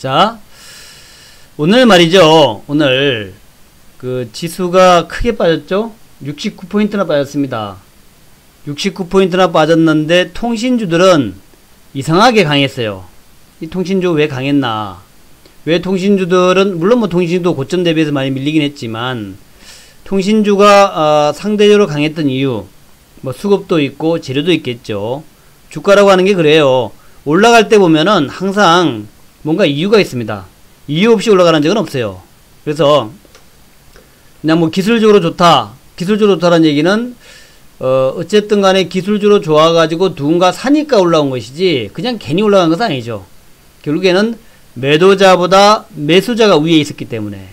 자, 오늘 말이죠. 오늘 그 지수가 크게 빠졌죠? 69포인트나 빠졌습니다. 69포인트나 빠졌는데 통신주들은 이상하게 강했어요. 이 통신주 왜 강했나? 왜 통신주들은 물론 뭐 통신주도 고점 대비해서 많이 밀리긴 했지만 통신주가 상대적으로 강했던 이유 뭐 수급도 있고 재료도 있겠죠. 주가라고 하는 게 그래요. 올라갈 때 보면은 항상 뭔가 이유가 있습니다. 이유 없이 올라가는 적은 없어요. 그래서 그냥 뭐 기술적으로 좋다, 기술적으로 좋다라는 얘기는 어쨌든 간에 기술적으로 좋아가지고 누군가 사니까 올라온 것이지 그냥 괜히 올라간 것은 아니죠. 결국에는 매도자보다 매수자가 위에 있었기 때문에,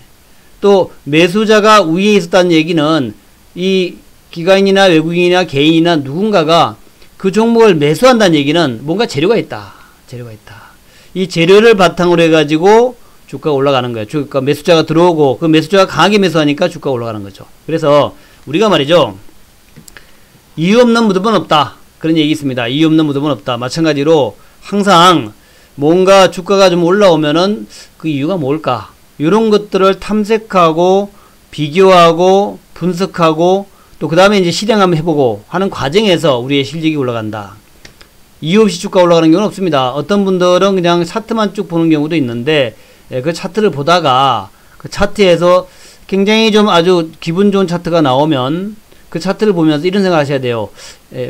또 매수자가 위에 있었다는 얘기는 이 기관이나 외국인이나 개인이나 누군가가 그 종목을 매수한다는 얘기는 뭔가 재료가 있다. 재료가 있다. 이 재료를 바탕으로 해가지고 주가가 올라가는 거예요. 주가 매수자가 들어오고 그 매수자가 강하게 매수하니까 주가가 올라가는 거죠. 그래서 우리가 말이죠. 이유 없는 무덤은 없다. 그런 얘기 있습니다. 이유 없는 무덤은 없다. 마찬가지로 항상 뭔가 주가가 좀 올라오면은 그 이유가 뭘까? 이런 것들을 탐색하고 비교하고 분석하고 또 그 다음에 이제 실행 한번 해보고 하는 과정에서 우리의 실력이 올라간다. 이유 없이 주가 올라가는 경우는 없습니다. 어떤 분들은 그냥 차트만 쭉 보는 경우도 있는데 그 차트를 보다가 그 차트에서 굉장히 좀 아주 기분 좋은 차트가 나오면 그 차트를 보면서 이런 생각 하셔야 돼요.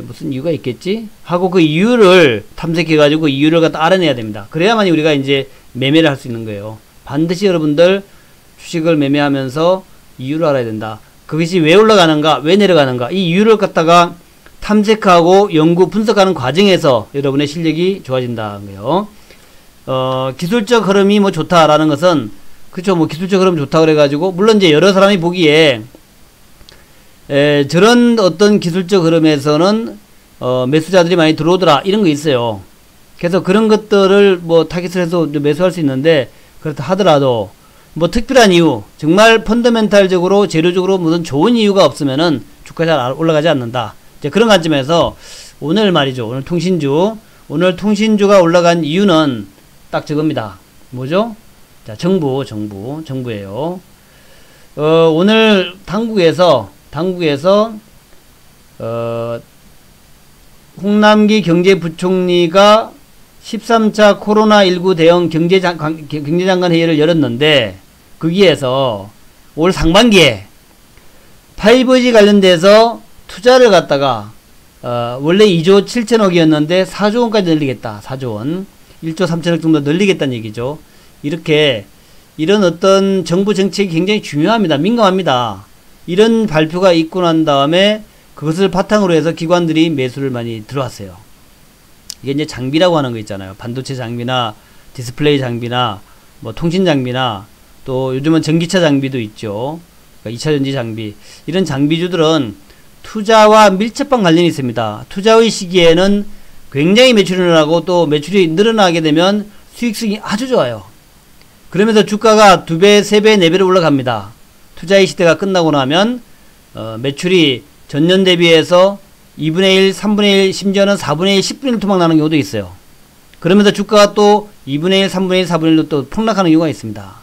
무슨 이유가 있겠지? 하고 그 이유를 탐색해가지고 이유를 갖다 알아내야 됩니다. 그래야만 우리가 이제 매매를 할 수 있는 거예요. 반드시 여러분들 주식을 매매하면서 이유를 알아야 된다. 그것이 왜 올라가는가, 왜 내려가는가, 이 이유를 갖다가 탐색하고 연구, 분석하는 과정에서 여러분의 실력이 좋아진다는 거예요. 기술적 흐름이 뭐 좋다라는 것은, 그쵸, 뭐 기술적 흐름 좋다 그래가지고, 물론 이제 여러 사람이 보기에, 저런 어떤 기술적 흐름에서는, 매수자들이 많이 들어오더라, 이런 거 있어요. 그래서 그런 것들을 뭐 타깃을 해서 매수할 수 있는데, 그렇다 하더라도, 뭐 특별한 이유, 정말 펀더멘탈적으로, 재료적으로 무슨 좋은 이유가 없으면은 주가 잘 올라가지 않는다. 이제 그런 관점에서 오늘 말이죠. 오늘 통신주가 올라간 이유는 딱 저겁니다. 뭐죠? 자, 정부예요. 오늘 당국에서 홍남기 경제부총리가 13차 코로나19 대응 경제장관 회의를 열었는데 거기에서 올 상반기에 5G 관련돼서 투자를 갖다가 원래 2조 7천억이었는데 4조 원까지 늘리겠다. 4조 원. 1조 3천억 정도 늘리겠다는 얘기죠. 이렇게 이런 어떤 정부 정책이 굉장히 중요합니다. 민감합니다. 이런 발표가 있고 난 다음에 그것을 바탕으로 해서 기관들이 매수를 많이 들어왔어요. 이게 이제 장비라고 하는 거 있잖아요. 반도체 장비나 디스플레이 장비나 뭐 통신 장비나 또 요즘은 전기차 장비도 있죠. 그러니까 2차전지 장비. 이런 장비주들은 투자와 밀접한 관련이 있습니다. 투자의 시기에는 굉장히 매출이 늘어나고 또 매출이 늘어나게 되면 수익성이 아주 좋아요. 그러면서 주가가 2배, 3배, 4배로 올라갑니다. 투자의 시대가 끝나고 나면 매출이 전년 대비해서 2분의 1, 3분의 1, 심지어는 4분의 1, 10분의 1 토막 나는 경우도 있어요. 그러면서 주가가 또 2분의 1, 3분의 1, 4분의 1로 또 폭락하는 경우가 있습니다.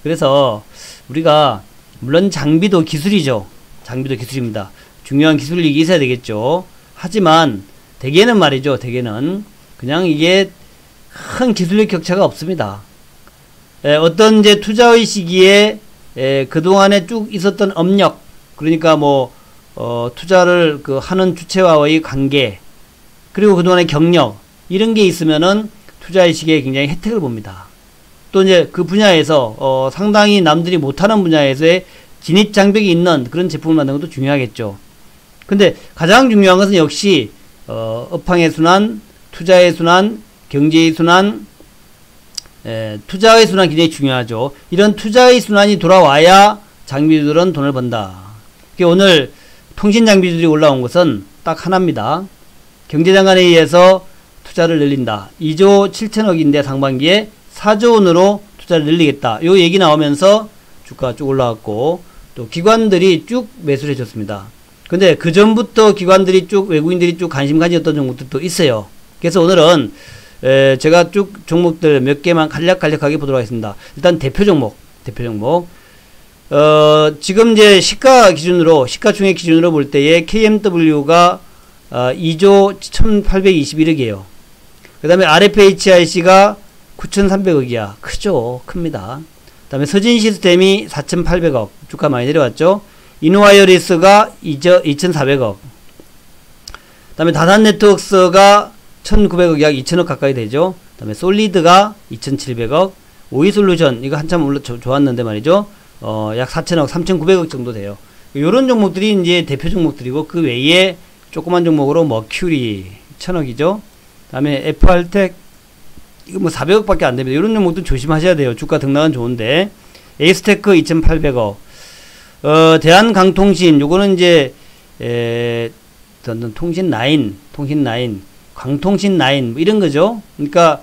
그래서 우리가 물론 장비도 기술이죠. 장비도 기술입니다. 중요한 기술력이 있어야 되겠죠. 하지만 대개는 말이죠. 대개는 그냥 이게 큰 기술력 격차가 없습니다. 어떤 이제 투자의 시기에 그동안에 쭉 있었던 업력, 그러니까 뭐 투자를 하는 주체와의 관계, 그리고 그동안의 경력, 이런 게 있으면은 투자의 시기에 굉장히 혜택을 봅니다. 또 이제 그 분야에서 상당히 남들이 못하는 분야에서의 진입 장벽이 있는 그런 제품을 만드는 것도 중요하겠죠. 근데 가장 중요한 것은 역시 업황의 순환, 투자의 순환, 경제의 순환, 투자의 순환 굉장히 중요하죠. 이런 투자의 순환이 돌아와야 장비주들은 돈을 번다. 오늘 통신 장비주들이 올라온 것은 딱 하나입니다. 경제장관에 의해서 투자를 늘린다. 2조 7천억인데 상반기에 4조 원으로 투자를 늘리겠다. 요 얘기 나오면서 주가가 쭉 올라왔고 또 기관들이 쭉 매수를 해줬습니다. 근데 그 전부터 기관들이 쭉 외국인들이 쭉 관심 가졌던 종목들도 있어요. 그래서 오늘은 제가 쭉 종목들 몇 개만 간략하게 보도록 하겠습니다. 일단 대표 종목. 지금 이제 시가 총액 기준으로 볼 때에 KMW가 2조 1821억이에요. 그 다음에 RFHIC가 9300억이야. 크죠? 큽니다. 그 다음에 서진시스템이 4800억. 주가 많이 내려왔죠? 이노와이어리스가 2400억. 그 다음에 다산네트웍스가 1900억, 약 2000억 가까이 되죠? 그 다음에 솔리드가 2700억. 오이솔루션, 이거 한참 좋았는데 말이죠? 약 4000억, 3900억 정도 돼요. 요런 종목들이 이제 대표 종목들이고, 그 외에 조그만 종목으로 머큐리 1000억이죠? 그 다음에 FR텍, 이거 뭐 400억 밖에 안 됩니다. 이런 종목도 조심하셔야 돼요. 주가 등락은 좋은데. 에이스테크 2800억. 대한강통신, 요거는 이제, 통신9, 광통신9, 뭐 이런 거죠. 그러니까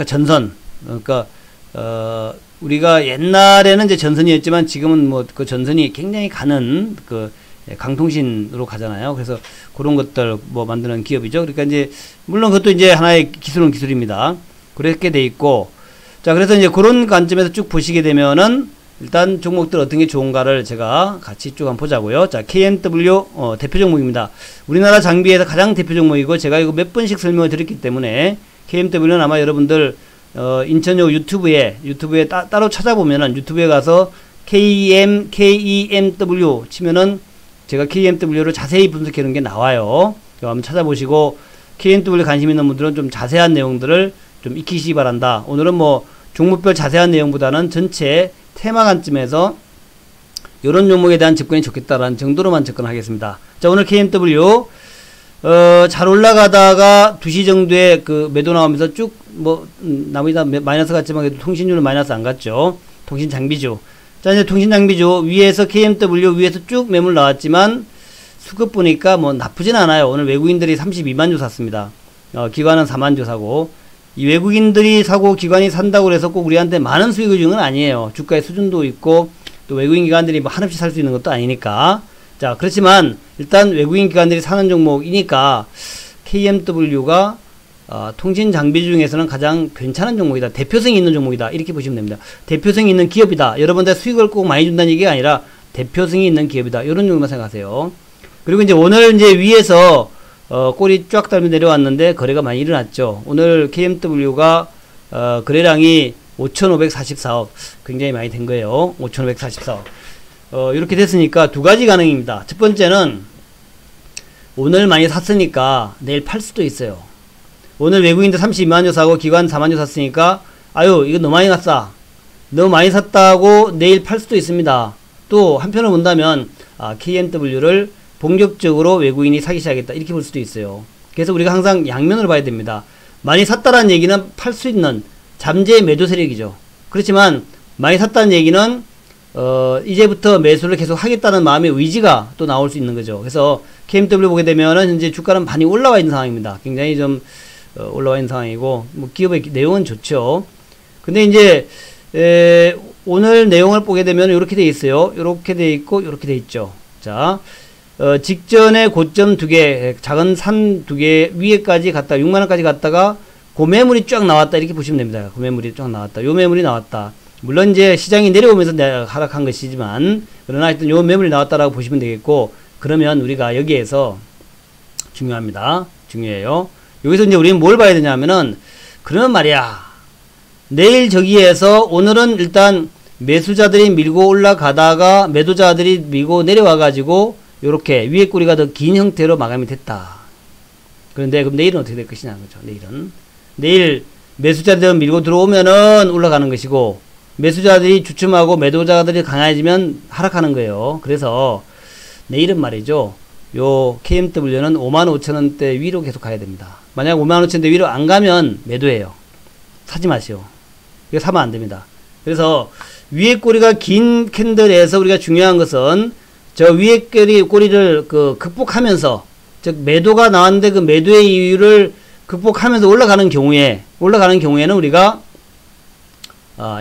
전선. 우리가 옛날에는 이제 전선이었지만 지금은 뭐 그 전선이 굉장히 가는 강통신으로 가잖아요. 그래서 그런 것들 뭐 만드는 기업이죠. 그러니까 이제 물론 그것도 이제 하나의 기술입니다. 그렇게 돼 있고, 자, 그래서 이제 그런 관점에서 쭉 보시게 되면은 일단 종목들 어떤 게 좋은가를 제가 같이 쭉 한번 보자고요. 자, KMW 대표 종목입니다. 우리나라 장비에서 가장 대표 종목이고, 제가 이거 몇 번씩 설명을 드렸기 때문에 KMW는 아마 여러분들 인천역 유튜브에 따로 찾아보면은, 유튜브에 가서 KEMW 치면은 제가 KMW를 자세히 분석해 놓은 게 나와요. 한번 찾아보시고, KMW 관심 있는 분들은 좀 자세한 내용들을 좀 익히시기 바란다. 오늘은 뭐 종목별 자세한 내용보다는 전체 테마 관점에서 이런 종목에 대한 접근이 좋겠다라는 정도로만 접근하겠습니다. 자, 오늘 KMW 잘 올라가다가 2시 정도에 그 매도 나오면서 쭉 나머지 마이너스 갔지만 그래도 통신주는 마이너스 안 갔죠. 통신 장비주. 자, 이제 통신 장비주 위에서 KMW 위에서 쭉 매물 나왔지만 수급 보니까 뭐 나쁘진 않아요. 오늘 외국인들이 32만 주 샀습니다. 기관은 4만 주 사고, 이 외국인들이 사고 기관이 산다고 해서 꼭 우리한테 많은 수익을 주는 건 아니에요. 주가의 수준도 있고, 또 외국인 기관들이 뭐 한없이 살 수 있는 것도 아니니까. 자, 그렇지만 일단 외국인 기관들이 사는 종목이니까 KMW가 통신 장비 중에서는 가장 괜찮은 종목이다. 대표성이 있는 종목이다. 이렇게 보시면 됩니다. 대표성이 있는 기업이다. 여러분들 수익을 꼭 많이 준다는 얘기가 아니라 대표성이 있는 기업이다. 이런 정도만 생각하세요. 그리고 이제 오늘 이제 위에서 꼬리 쫙 달며 내려왔는데 거래가 많이 일어났죠. 오늘 KMW가 거래량이 5,544억, 굉장히 많이 된 거예요. 5,544억. 이렇게 됐으니까 두 가지 가능입니다. 첫 번째는 오늘 많이 샀으니까 내일 팔 수도 있어요. 오늘 외국인들 32만 주 사고 기관 4만 주 샀으니까 아유, 이거 너무 많이 샀다. 너무 많이 샀다고 내일 팔 수도 있습니다. 또 한편으로 본다면 KMW를 본격적으로 외국인이 사기 시작했다, 이렇게 볼 수도 있어요. 그래서 우리가 항상 양면으로 봐야 됩니다. 많이 샀다라는 얘기는 팔 수 있는 잠재 매도 세력이죠. 그렇지만 많이 샀다는 얘기는 이제부터 매수를 계속 하겠다는 마음의 의지가 또 나올 수 있는 거죠. 그래서 KMW 보게 되면은 현재 주가는 많이 올라와 있는 상황입니다. 굉장히 좀 올라와 있는 상황이고, 뭐 기업의 내용은 좋죠. 근데 이제 오늘 내용을 보게 되면 이렇게 돼 있어요. 이렇게 돼 있고 이렇게 돼 있죠. 자, 직전에 고점 2개, 작은 산 2개 위에까지 갔다가 6만원까지 갔다가 고매물이 쫙 나왔다, 이렇게 보시면 됩니다. 고매물이 쫙 나왔다. 요 매물이 나왔다. 물론 이제 시장이 내려오면서 하락한 것이지만, 그러나 하여튼 요 매물이 나왔다라고 보시면 되겠고, 그러면 우리가 여기에서 중요합니다. 중요해요. 여기서 이제 우리는 뭘 봐야 되냐면은, 그러면 말이야, 내일 저기에서 오늘은 일단 매수자들이 밀고 올라가다가 매도자들이 밀고 내려와가지고 요렇게 위에 꼬리가 더 긴 형태로 마감이 됐다. 그런데 그럼 내일은 어떻게 될 것이냐는 거죠. 내일 매수자들 밀고 들어오면은 올라가는 것이고, 매수자들이 주춤하고 매도자들이 강해지면 하락하는 거예요. 그래서 내일은 말이죠, 요 KMW는 55,000원대 위로 계속 가야 됩니다. 만약 55,000원대 위로 안 가면 매도해요. 사지 마시오. 이거 사면 안 됩니다. 그래서 위에 꼬리가 긴 캔들에서 우리가 중요한 것은 저 위에 꼬리를 극복하면서, 즉 매도가 나왔는데 그 매도의 이유를 극복하면서 올라가는 경우에는 우리가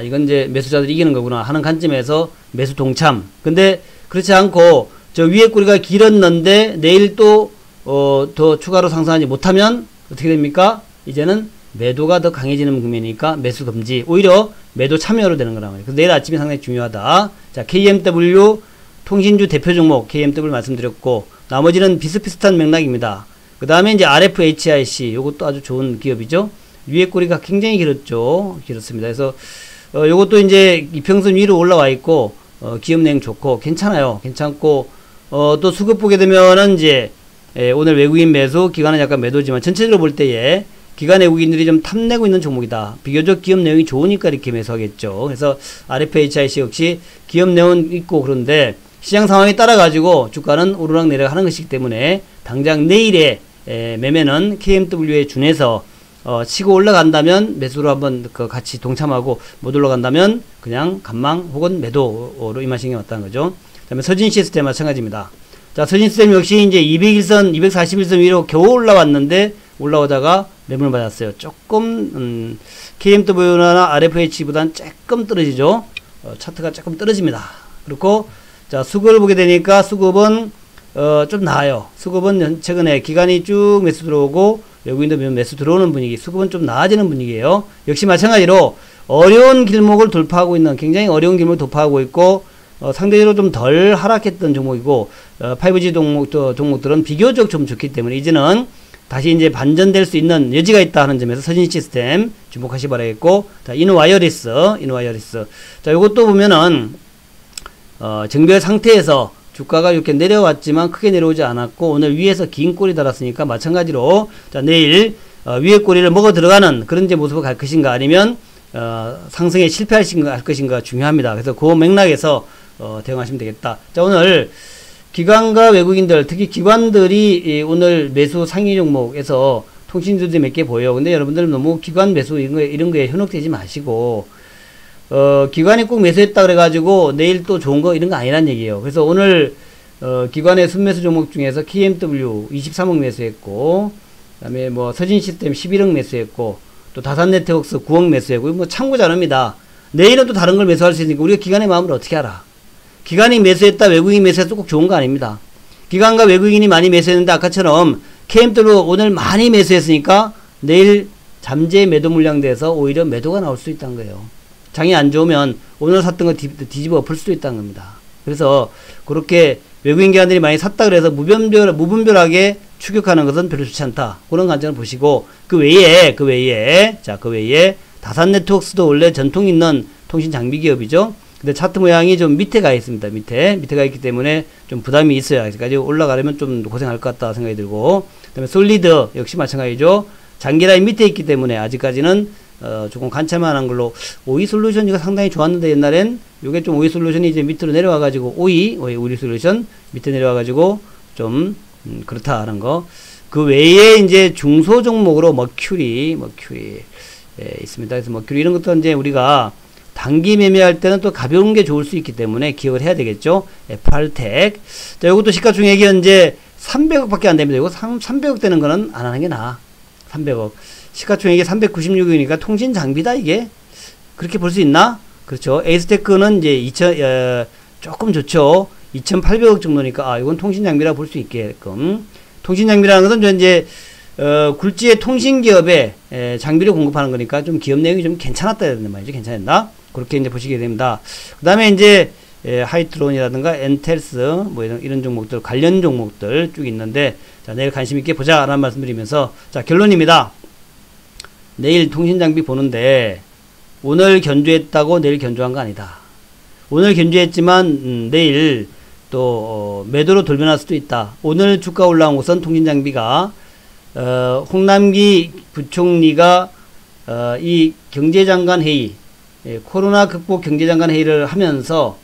이건 이제 매수자들이 이기는 거구나 하는 관점에서 매수 동참. 근데 그렇지 않고 저 위에 꼬리가 길었는데 내일 또 더 추가로 상승하지 못하면 어떻게 됩니까? 이제는 매도가 더 강해지는 국면이니까 매수 금지. 오히려 매도 참여로 되는 거란 말이에요. 그래서 내일 아침이 상당히 중요하다. 자, KMW 통신주 대표 종목 KMW 말씀드렸고, 나머지는 비슷비슷한 맥락입니다. 그 다음에 이제 RFHIC, 요것도 아주 좋은 기업이죠. 위에 꼬리가 굉장히 길었습니다. 그래서 요것도 이제 이평선 위로 올라와 있고, 기업 내용 좋고 괜찮아요. 괜찮고, 또 수급 보게 되면은 이제 오늘 외국인 매수, 기관은 약간 매도지만 전체적으로 볼 때에 기관 외국인들이 좀 탐내고 있는 종목이다. 비교적 기업 내용이 좋으니까 이렇게 매수하겠죠. 그래서 RFHIC 역시 기업 내용 있고, 그런데 시장 상황에 따라 가지고 주가는 오르락 내리락 하는 것이기 때문에 당장 내일의 매매는 KMW에 준해서 치고 올라간다면 매수로 한번 같이 동참하고, 못 올라간다면 그냥 간망 혹은 매도로 임하시는 게 맞다는 거죠. 그 다음에 서진시스템 마찬가지입니다. 자, 서진시스템 역시 이제 201선, 241선 위로 겨우 올라왔는데, 올라오다가 매물 받았어요. 조금 KMW나 RFH보다는 조금 떨어지죠. 차트가 조금 떨어집니다. 그렇고, 자, 수급을 보게 되니까 수급은 좀 나아요. 수급은 최근에 기관이 쭉 매수 들어오고 외국인도 매수 들어오는 분위기, 수급은 좀 나아지는 분위기예요. 역시 마찬가지로 어려운 길목을 돌파하고 있는, 굉장히 어려운 길목을 돌파하고 있고, 상대적으로 좀 덜 하락했던 종목이고, 5G 종목들은 비교적 좀 좋기 때문에 이제는 다시 이제 반전될 수 있는 여지가 있다 하는 점에서 서진 시스템 주목하시 바라겠고, 자, 이노와이어리스. 자, 요것도 보면은 정별 상태에서 주가가 이렇게 내려왔지만 크게 내려오지 않았고, 오늘 위에서 긴 꼬리 달았으니까 마찬가지로, 자, 내일 위에 꼬리를 먹어 들어가는 그런 이제 모습을 갈 것인가, 아니면 상승에 실패할 것인가 중요합니다. 그래서 그 맥락에서 대응하시면 되겠다. 자, 오늘 기관과 외국인들, 특히 기관들이 오늘 매수 상위 종목에서 통신주들이 몇 개 보여요. 근데 여러분들 너무 기관 매수 이런 거에 현혹되지 마시고, 기관이 꼭 매수했다 그래가지고 내일 또 좋은 거 이런 거 아니란 얘기예요. 그래서 오늘 기관의 순매수 종목 중에서 KMW 23억 매수했고, 그다음에 뭐 서진시스템 11억 매수했고, 또 다산네트워크스 9억 매수했고, 뭐 참고 잘합니다. 내일은 또 다른 걸 매수할 수 있으니까 우리가 기관의 마음을 어떻게 알아? 기관이 매수했다, 외국인이 매수했다 꼭 좋은 거 아닙니다. 기관과 외국인이 많이 매수했는데 아까처럼 KMW 오늘 많이 매수했으니까 내일 잠재 매도 물량 돼서 오히려 매도가 나올 수 있다는 거예요. 장이 안 좋으면 오늘 샀던 거 뒤집어 엎을 수도 있다는 겁니다. 그래서 그렇게 외국인 기관들이 많이 샀다 그래서 무분별하게 추격하는 것은 별로 좋지 않다. 그런 관점을 보시고, 그 외에 다산 네트워크스도 원래 전통 있는 통신 장비 기업이죠. 근데 차트 모양이 좀 밑에 가 있습니다. 밑에 가 있기 때문에 좀 부담이 있어요. 아직까지 올라가려면 좀 고생할 것 같다 생각이 들고, 그다음에 솔리드 역시 마찬가지죠. 장기 라인 밑에 있기 때문에 아직까지는 조금 관찰만한 걸로. 오이 솔루션 이거 상당히 좋았는데 옛날엔 요게 좀 오이 솔루션이 이제 밑으로 내려와가지고 오이 솔루션 밑에 내려와가지고 좀 그렇다 하는 거. 그 외에 이제 중소 종목으로 머큐리 있습니다. 그래서 머큐리 이런 것도 이제 우리가 단기 매매할 때는 또 가벼운 게 좋을 수 있기 때문에 기억을 해야 되겠죠. FR텍. 자, 요것도 시가총액이 현재 300억 밖에 안 됩니다. 이거 300억 되는 거는 안 하는 게 나아. 300억. 시가총액이 396억이니까 통신 장비다, 이게. 그렇게 볼 수 있나? 그렇죠. 에이스테크는 이제 조금 좋죠. 2,800억 정도니까, 이건 통신 장비라 볼 수 있게끔. 통신 장비라는 것은 이제, 굴지의 통신 기업에 장비를 공급하는 거니까 좀 기업 내용이 좀 괜찮았다 해야 된단 말이죠. 괜찮았나? 그렇게 이제 보시게 됩니다. 그 다음에 이제, 하이트론이라든가 엔텔스, 뭐 이런 종목들, 관련 종목들 쭉 있는데, 자, 내일 관심 있게 보자, 라는 말씀 드리면서, 자, 결론입니다. 내일 통신장비 보는데 오늘 견주했다고 내일 견주한 거 아니다. 오늘 견주했지만 내일 또 매도로 돌변할 수도 있다. 오늘 주가 올라온 것은 통신장비가 홍남기 부총리가 이 경제장관 회의, 코로나 극복 경제장관 회의를 하면서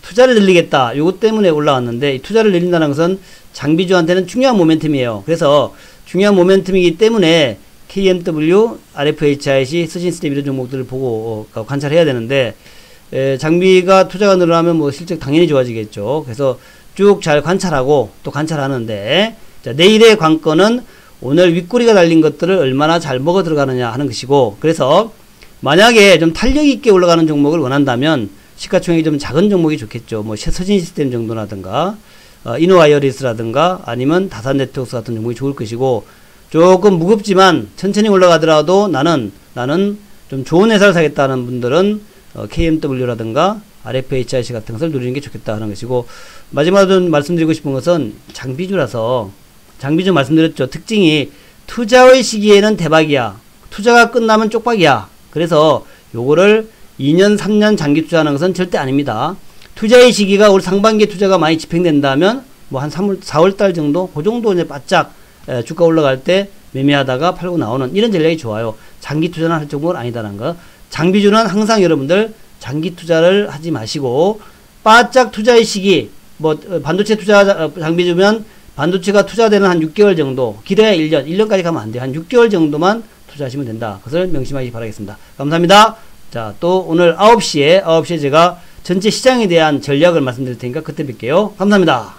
투자를 늘리겠다. 요것 때문에 올라왔는데, 이 투자를 늘린다는 것은 장비주한테는 중요한 모멘텀이에요. 그래서 중요한 모멘텀이기 때문에 KMW, RFHIC, 서진시스템 이런 종목들을 보고 관찰해야 되는데, 장비가 투자가 늘어나면 뭐 실적 당연히 좋아지겠죠. 그래서 쭉 잘 관찰하고 또 관찰하는데, 자, 내일의 관건은 오늘 윗꼬리가 달린 것들을 얼마나 잘 먹어 들어가느냐 하는 것이고, 그래서 만약에 좀 탄력 있게 올라가는 종목을 원한다면 시가총액이 좀 작은 종목이 좋겠죠. 뭐 서진시스템 정도라든가 이노와이어리스라든가 아니면 다산네트워크스 같은 종목이 좋을 것이고, 조금 무겁지만 천천히 올라가더라도 나는 좀 좋은 회사를 사겠다는 분들은 KMW라든가 RFHIC 같은 것을 누리는 게 좋겠다 하는 것이고, 마지막으로 말씀드리고 싶은 것은 장비주라서, 장비주 말씀드렸죠. 특징이 투자의 시기에는 대박이야, 투자가 끝나면 쪽박이야. 그래서 요거를 2년 3년 장기 투자하는 것은 절대 아닙니다. 투자의 시기가 올 상반기에 투자가 많이 집행된다면 뭐 한 4월달 정도, 그 정도 이제 바짝 주가 올라갈 때 매매하다가 팔고 나오는 이런 전략이 좋아요. 장기 투자는 할 정도는 아니다라는 거. 장비주는 항상 여러분들 장기 투자를 하지 마시고, 바짝 투자의 시기, 뭐 반도체 투자 장비주면 반도체가 투자되는 한 6개월 정도, 길어야 1년까지 가면 안 돼요. 한 6개월 정도만 투자하시면 된다. 그것을 명심하시기 바라겠습니다. 감사합니다. 자, 또 오늘 9시에 제가 전체 시장에 대한 전략을 말씀드릴 테니까 그때 뵐게요. 감사합니다.